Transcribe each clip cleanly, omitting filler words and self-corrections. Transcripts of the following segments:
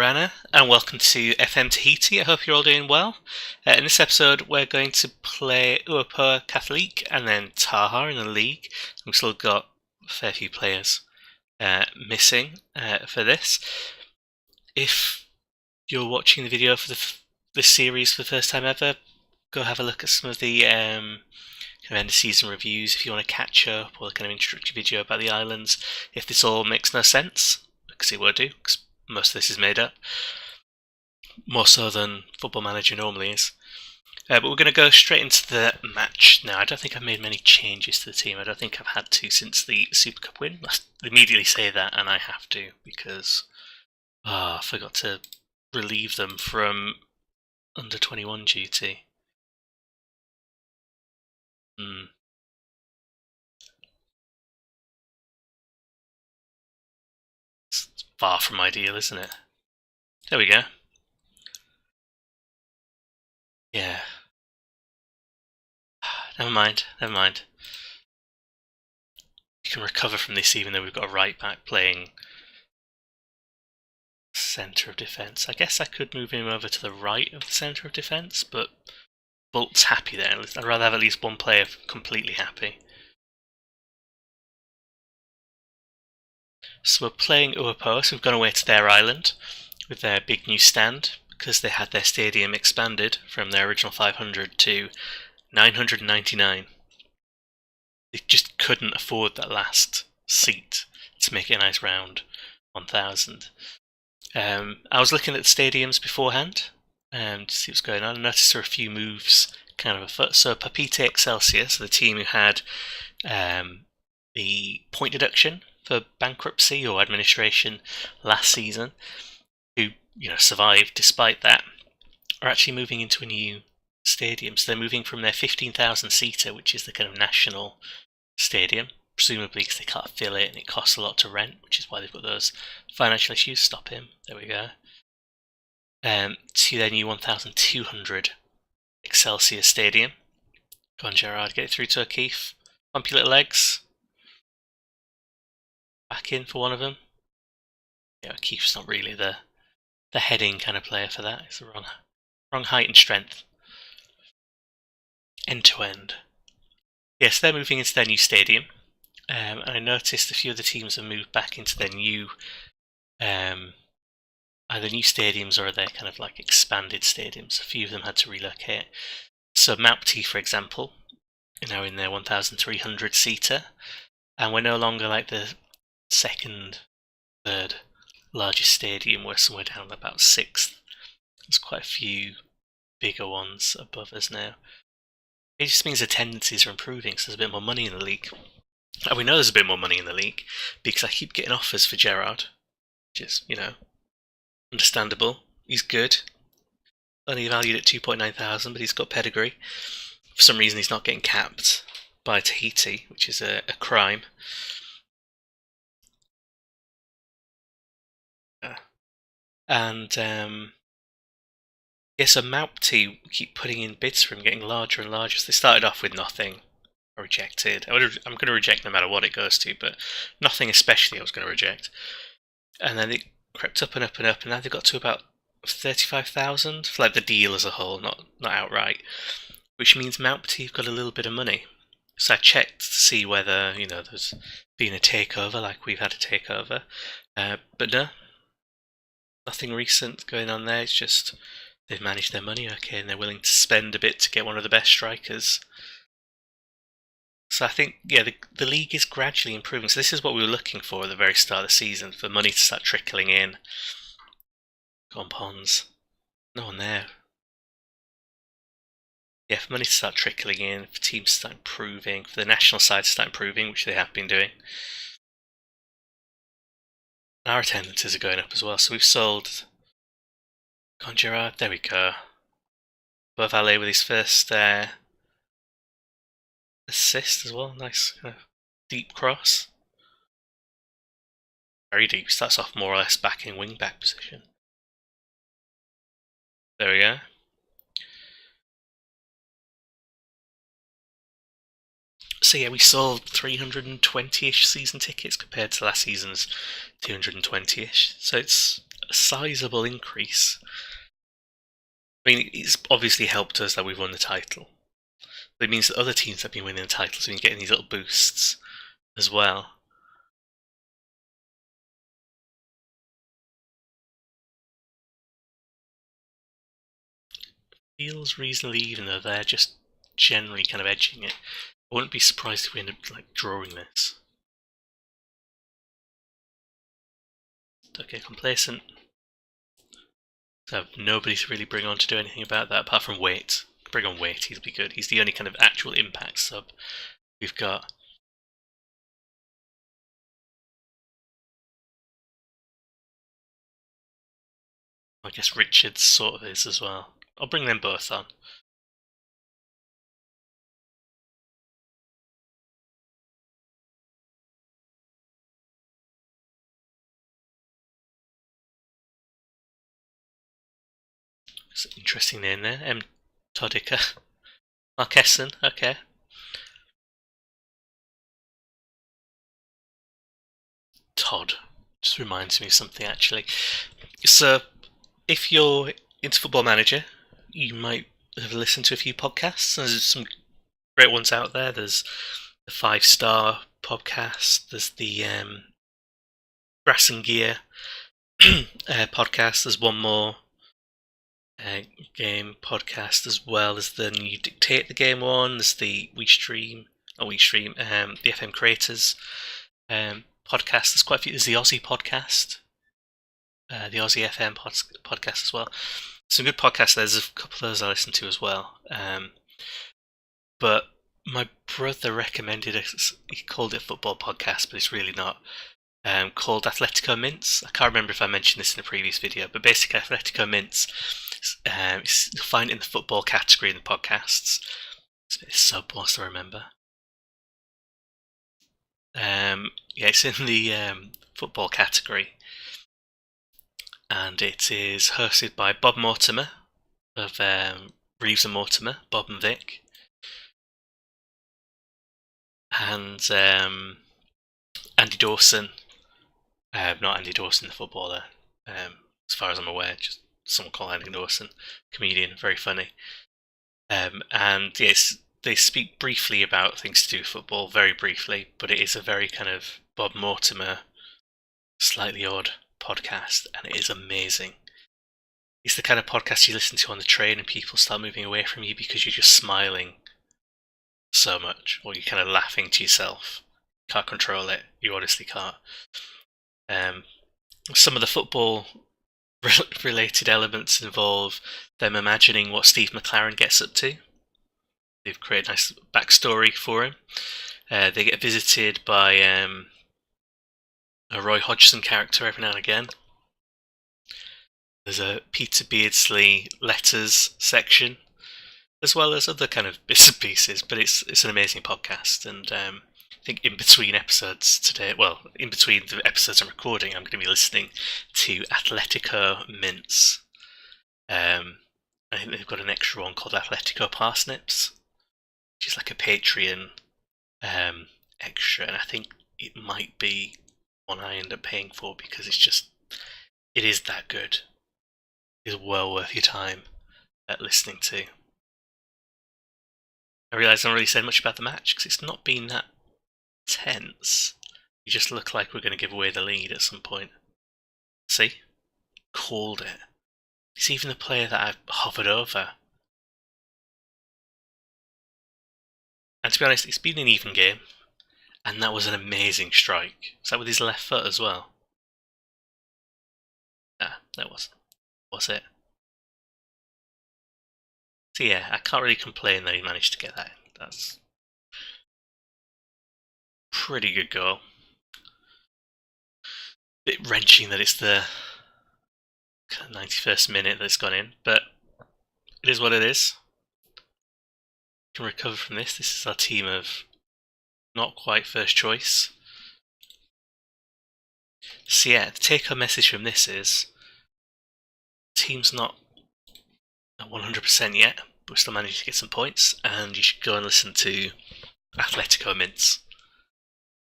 Anna, and welcome to FM Tahiti. I hope you're all doing well. In this episode, we're going to play Uapoa Catholic and then Taha in the league. We've still got a fair few players missing for this. If you're watching the video for this series for the first time ever, go have a look at some of the kind of end of season reviews if you want to catch up, or a kind of introductory video about the islands. If this all makes no sense, because it will do, because most of this is made up, more so than Football Manager normally is. But we're going to go straight into the match now. I don't think I've made many changes to the team. I don't think I've had to since the Super Cup win. I immediately say that, and I have to, because I forgot to relieve them from under 21 duty. It's far from ideal, isn't it? There we go. Yeah. Never mind. You can recover from this even though we've got a right back playing centre of defence. I guess I could move him over to the right of the centre of defence, but Bolt's happy there. I'd rather have at least one player completely happy. So we're playing Uapoa, so we've gone away to their island with their big new stand, because they had their stadium expanded from their original 500 to 999. They just couldn't afford that last seat to make it a nice round 1,000. I was looking at the stadiums beforehand to see what's going on. I noticed there were a few moves kind of afoot. So Papeete Excelsior, so the team who had the point deduction for bankruptcy or administration last season, who survived despite that, are actually moving into a new stadium. So they're moving from their 15,000 seater, which is the kind of national stadium, presumably because they can't fill it and it costs a lot to rent, which is why they've got those financial issues. Stop him. There we go. To their new 1,200 Excelsior Stadium. Go on, Gerard, get it through to O'Keefe. Pump your little legs. Back in for one of them. Yeah, O'Keefe's not really the heading kind of player for that. It's the wrong height and strength. End to end. Yes, they're moving into their new stadium. And I noticed a few of the teams have moved back into their new either new stadiums or their kind of like expanded stadiums. A few of them had to relocate. So Maupiti, for example, are now in their 1,300 seater, and we're no longer like the second, third largest stadium. We're somewhere down about 6th. There's quite a few bigger ones above us now. It just means the tendencies are improving, so there's a bit more money in the league. And we know there's a bit more money in the league because I keep getting offers for Gerard, which is, understandable. He's good. Only valued at 2,900, but he's got pedigree. For some reason, he's not getting capped by Tahiti, which is a crime. And so Maupiti keep putting in bids for him, getting larger and larger. So they started off with nothing. I rejected. I'm going to reject no matter what it goes to, but nothing especially I was going to reject. And then it crept up and up and up, and now they've got to about 35,000 for like the deal as a whole, not outright. Which means Maupiti have got a little bit of money. So I checked to see whether there's been a takeover, like we've had a takeover, but no, nothing recent going on there. It's just they've managed their money okay, and they're willing to spend a bit to get one of the best strikers. So I think, the league is gradually improving. So this is what we were looking for at the very start of the season, for money to start trickling in. Go on, Pons. No one there. Yeah, for money to start trickling in, for teams to start improving, for the national side to start improving, which they have been doing. Our attendances are going up as well, so we've sold... Go on, Gerard. There we go. Bovale with his first assist as well. Nice deep cross. Very deep. Starts off more or less back in wing back position. There we go. So yeah, we sold 320-ish season tickets compared to last season's 220-ish. So it's a sizable increase. I mean, it's obviously helped us that we've won the title. But it means that other teams have been winning the titles have been getting these little boosts as well. Feels reasonably even, though they're just generally kind of edging it. I wouldn't be surprised if we end up drawing this. Don't get complacent. So nobody to really bring on to do anything about that apart from Waite. Bring on Waite, he'll be good. He's the only kind of actual impact sub we've got. I guess Richards sort of is as well. I'll bring them both on. It's an interesting name there. Todica. Marquesson, okay. Todd. Just reminds me of something actually. So, if you're into Football Manager, you might have listened to a few podcasts. There's some great ones out there. There's the 5-Star podcast. There's the Grass and Gear podcast. There's one more game podcast as well as the new Dictate the Game one. There's the the FM Creators podcast. There's quite a few. There's the Aussie podcast, the Aussie FM podcast as well. Some good podcasts. There's a couple of those I listen to as well. But my brother recommended he called it a football podcast, but it's really not. Called Atletico Mints. I can't remember if I mentioned this in a previous video, but basically Atletico Mints, you'll find it in the football category in the podcasts. It's a bit sub whilst I remember. It's in the football category, and it is hosted by Bob Mortimer of Reeves and Mortimer, Bob and Vic, and Andy Dawson. Not Andy Dawson, the footballer, as far as I'm aware, just someone called Andy Dawson, comedian, very funny. And yes, they speak briefly about things to do with football, very briefly, but it is a very kind of Bob Mortimer, slightly odd podcast, and it is amazing. It's the kind of podcast you listen to on the train and people start moving away from you because you're just smiling so much, or you're kind of laughing to yourself. Can't control it, you honestly can't. Some of the football related elements involve them imagining what Steve McClaren gets up to. They've created a nice backstory for him. They get visited by a Roy Hodgson character every now and again. There's a Peter Beardsley letters section, as well as other kind of bits and pieces, but it's an amazing podcast, and I think in between episodes today, in between the episodes I'm recording, I'm going to be listening to Atletico Mints. I think they've got an extra one called Atletico Parsnips, which is like a Patreon extra, and I think it might be one I end up paying for because it is that good. It is well worth your time listening to. I realise I haven't really said much about the match because it's not been that tense. You just look like we're going to give away the lead at some point. See? Called it. It's even the player that I've hovered over. And to be honest, it's been an even game. And that was an amazing strike. Was that with his left foot as well? Ah, that wasn't. Was it? So yeah, I can't really complain that he managed to get that. That's pretty good goal. Bit wrenching that it's the 91st minute that's gone in, but it is what it is. We can recover from this. This is our team of not quite first choice. So yeah, the take-home message from this is team's not at 100% yet, but we're still managing to get some points, and you should go and listen to Atletico Mints.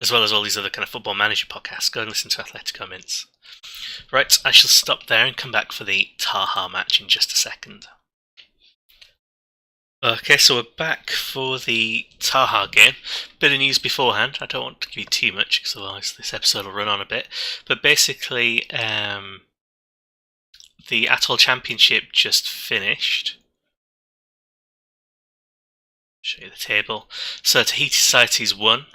as well as all these other kind of Football Manager podcasts. Go and listen to Atletico Mints. Right, I shall stop there and come back for the Taha match in just a second. Okay, so we're back for the Taha game. Bit of news beforehand. I don't want to give you too much because otherwise this episode will run on a bit. But basically, the Atoll Championship just finished. Show you the table. So Tahiti Society's won,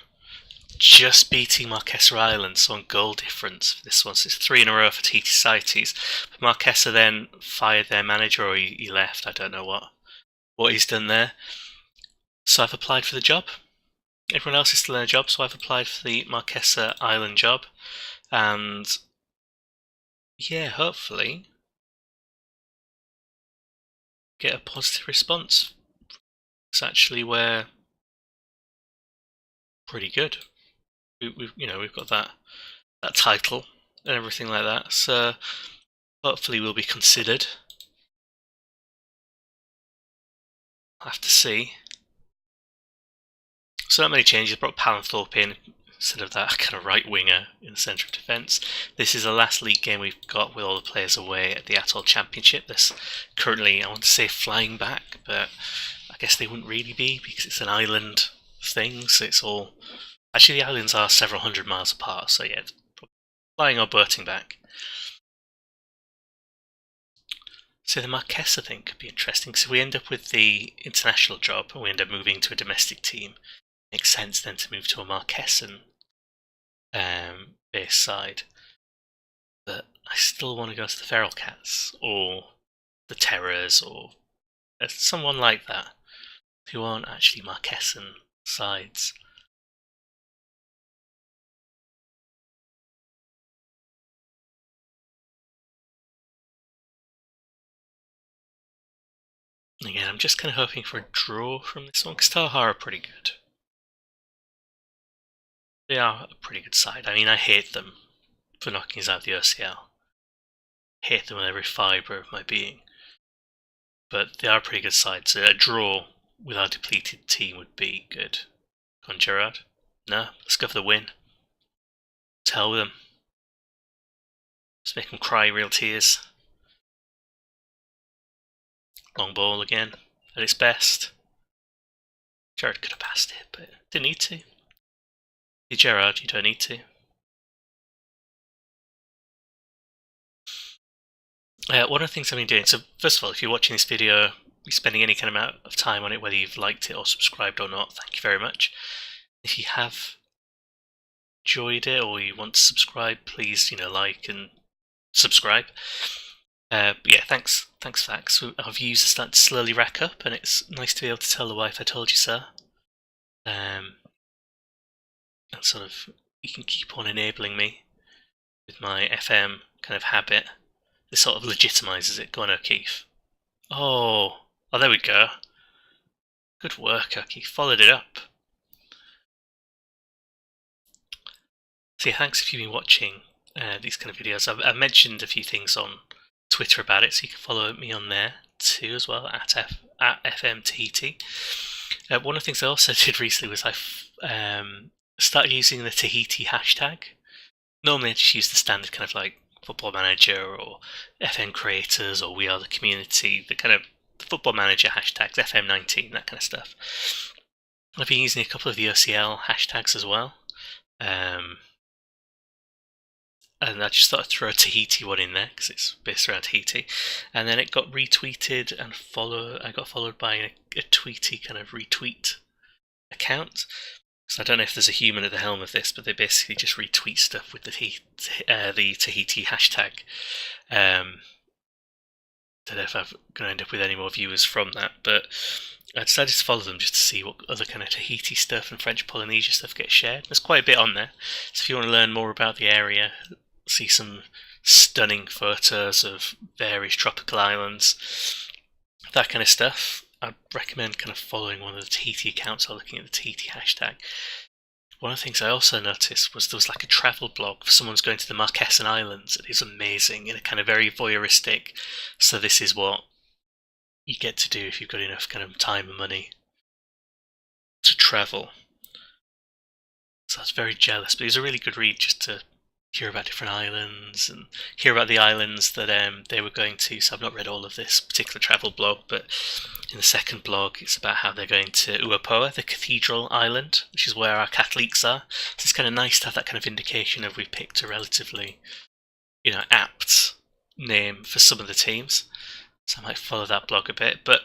just beating Marquesa Island, so on goal difference for this one. So it's 3 in a row for Tahiti Societies. But Marquesa then fired their manager, or he left. I don't know what he's done there. So I've applied for the job. Everyone else is still in a job, so I've applied for the Marquesa Island job. And yeah, hopefully get a positive response. It's actually we're pretty good. We've got that title and everything like that. So hopefully we'll be considered. I'll have to see. So not many changes. I brought Palanthorpe in instead of that kind of right winger in the centre of defence. This is the last league game we've got with all the players away at the Atoll Championship. This currently, I want to say flying back, but I guess they wouldn't really be because it's an island thing. So it's all actually the islands are several hundred miles apart. So yeah, flying or boating back. So the Marquesa thing could be interesting. So we end up with the international job and we end up moving to a domestic team. Makes sense then to move to a Marquesan base side. But I still want to go to the Feral Cats or the Terrors or someone like that who aren't actually Marquesan sides. Again, I'm just kind of hoping for a draw from this one because Taha are pretty good. They are a pretty good side. I mean, I hate them for knocking us out of the OCL. Hate them with every fibre of my being. But they are a pretty good side, so a draw with our depleted team would be good. Come on, Gerard. No, let's go for the win. Tell them. Let's make them cry real tears. Long ball again, at its best. Gerard could have passed it, but didn't need to. Hey Gerard, you don't need to. One of the things I've been doing, so first of all, if you're watching this video, you're spending any kind of amount of time on it, whether you've liked it or subscribed or not, thank you very much. If you have enjoyed it or you want to subscribe, please, like and subscribe. But yeah, thanks for that, because our views are starting to slowly rack up, and it's nice to be able to tell the wife I told you so. And sort of, you can keep on enabling me with my FM kind of habit. This sort of legitimizes it. Go on, O'Keefe. Oh, there we go. Good work, O'Keefe. Followed it up. So yeah, thanks if you've been watching these kind of videos. I've mentioned a few things on Twitter about it, so you can follow me on there too as well, at FM Tahiti. One of the things I also did recently was I started using the Tahiti hashtag. Normally I just use the standard kind of like Football Manager or FM Creators or We Are the Community, the kind of the Football Manager hashtags, FM19, that kind of stuff. I've been using a couple of the OCL hashtags as well. And I just thought I'd throw a Tahiti one in there because it's based around Tahiti. And then it got retweeted and I got followed by a Tweety kind of retweet account. So I don't know if there's a human at the helm of this, but they basically just retweet stuff with the Tahiti hashtag. Don't know if I'm going to end up with any more viewers from that, but I decided to follow them just to see what other kind of Tahiti stuff and French Polynesia stuff gets shared. There's quite a bit on there, so if you want to learn more about the area, see some stunning photos of various tropical islands, that kind of stuff, I'd recommend kind of following one of the Tahiti accounts or looking at the Tahiti hashtag. One of the things I also noticed was there was like a travel blog for someone who's going to the Marquesan Islands. It is amazing in a kind of very voyeuristic. So this is what you get to do if you've got enough kind of time and money to travel. So I was very jealous, but it was a really good read just to hear about different islands and hear about the islands that they were going to. So I've not read all of this particular travel blog, but in the second blog it's about how they're going to Uapoa, the cathedral island, which is where our Catholics are. So it's kind of nice to have that kind of indication of we picked a relatively, apt name for some of the teams. So I might follow that blog a bit, but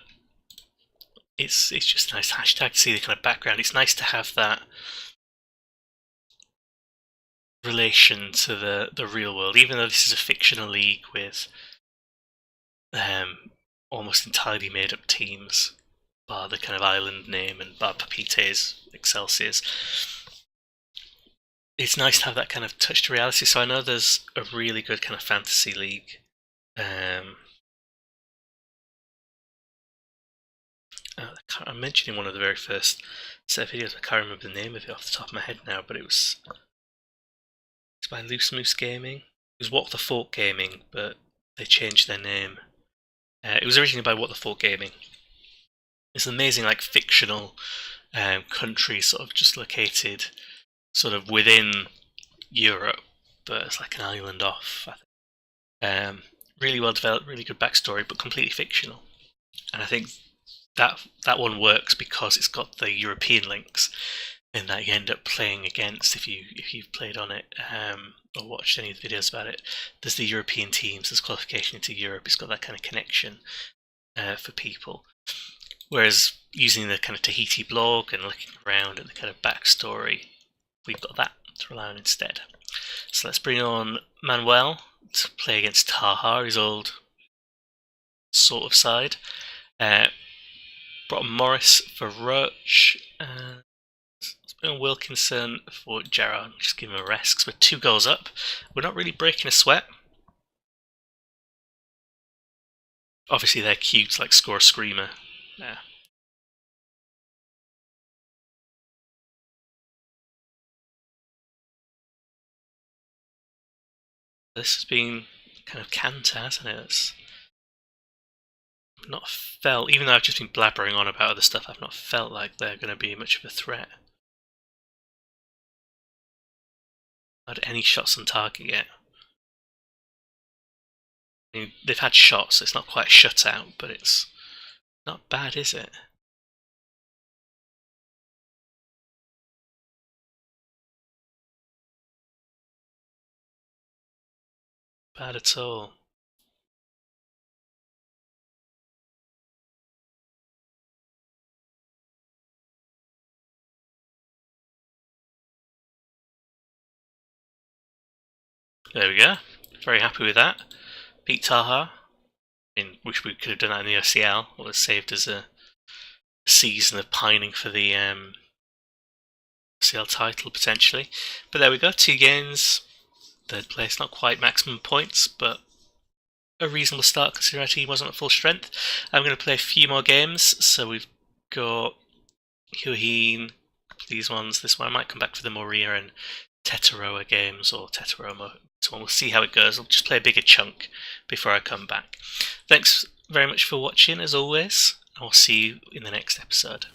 it's just a nice hashtag to see the kind of background. It's nice to have that relation to the real world, even though this is a fictional league with almost entirely made up teams, bar the kind of island name and bar Papeete's Excelsiors. It's nice to have that kind of touch to reality. So I know there's a really good kind of fantasy league. I'm mentioning one of the very first set of videos. I can't remember the name of it off the top of my head now, but it's by Loose Moose Gaming. It was Walk the Fork Gaming, but they changed their name. It was originally by What the Fork Gaming. It's an amazing, like, fictional country, sort of just located sort of within Europe, but it's like an island off, I think. Really well developed, really good backstory, but completely fictional. And I think that one works because it's got the European links, and that you end up playing against if you've played on it or watched any of the videos about it. There's the European teams, there's qualification into Europe. It's got that kind of connection for people. Whereas using the kind of Tahiti blog and looking around at the kind of backstory, we've got that to rely on instead. So let's bring on Manuel to play against Taha, his old sort of side. Brought on Morris for Roach. Let's bring on Wilkinson for Gerard. Just give him a rest because we're 2 goals up. We're not really breaking a sweat. Obviously they're cute, like score a screamer. Yeah. This has been kind of Kanta, hasn't it? It's not felt, even though I've just been blabbering on about other stuff, I've not felt like they're going to be much of a threat. Not had any shots on target yet. I mean, they've had shots, so it's not quite shut out, but it's not bad, is it? Bad at all. There we go. Very happy with that. Beat Taha. I wish we could have done that in the OCL. It would have saved us a season of pining for the OCL title potentially. But there we go. 2 games. 3rd place, not quite maximum points, but a reasonable start considering our team wasn't at full strength. I'm going to play a few more games. So we've got Huahine, these ones. This one I might come back for the Moria and Tetaroa games, or Tetaroa. So we'll see how it goes. I'll just play a bigger chunk before I come back. Thanks very much for watching, as always. I'll see you in the next episode.